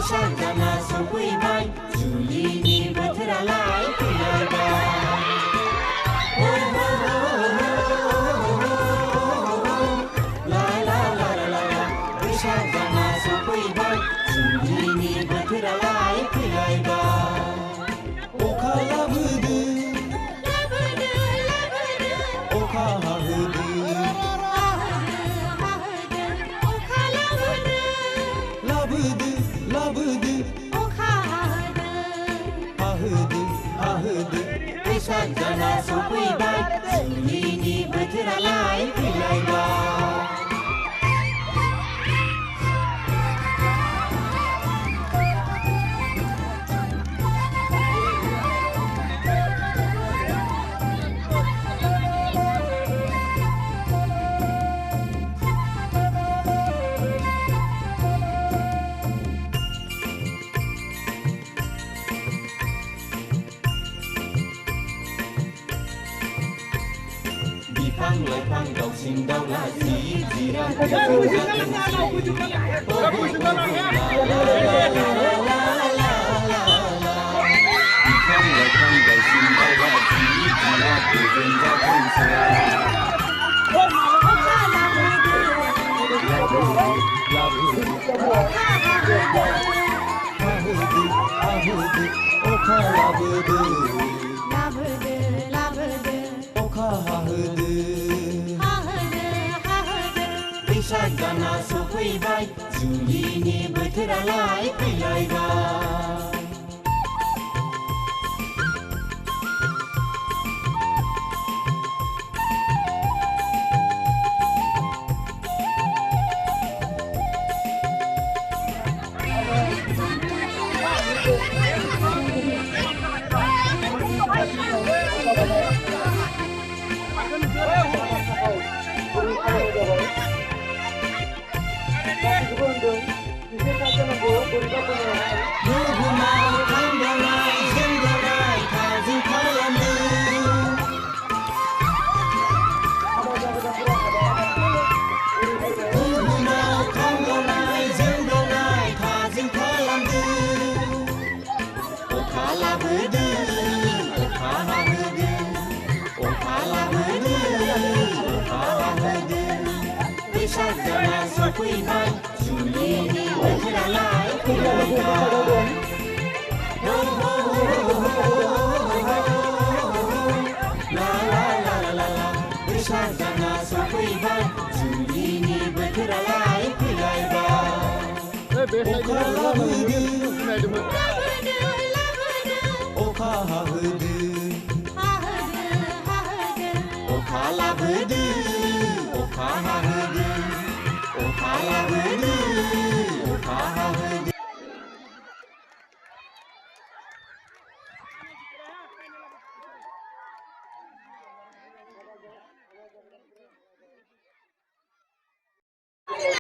Shangana sopui bai, Julini batralai pilaga. La la la la la la. Shangana sopui bai, Julini batralai pilaga. Oka labudu, oka hahudu, labudu. Labudu, ahudu, ahudu. Shangana sopui bai, Julini batralai pilaga. Bifang laifang daw sing daw la jiran Bifang laifang daw sing daw la jiran ahudu, oka labudu, oka hahudu. Shangana sopui bai, Julini batralai pilaga. Shangana sopui bai, Julini batralai pilaga. La la la la la. Shangana sopui bai, Julini batralai pilaga. Oka labudu, oka hahudu, oka labudu, oka hahudu, oka labudu.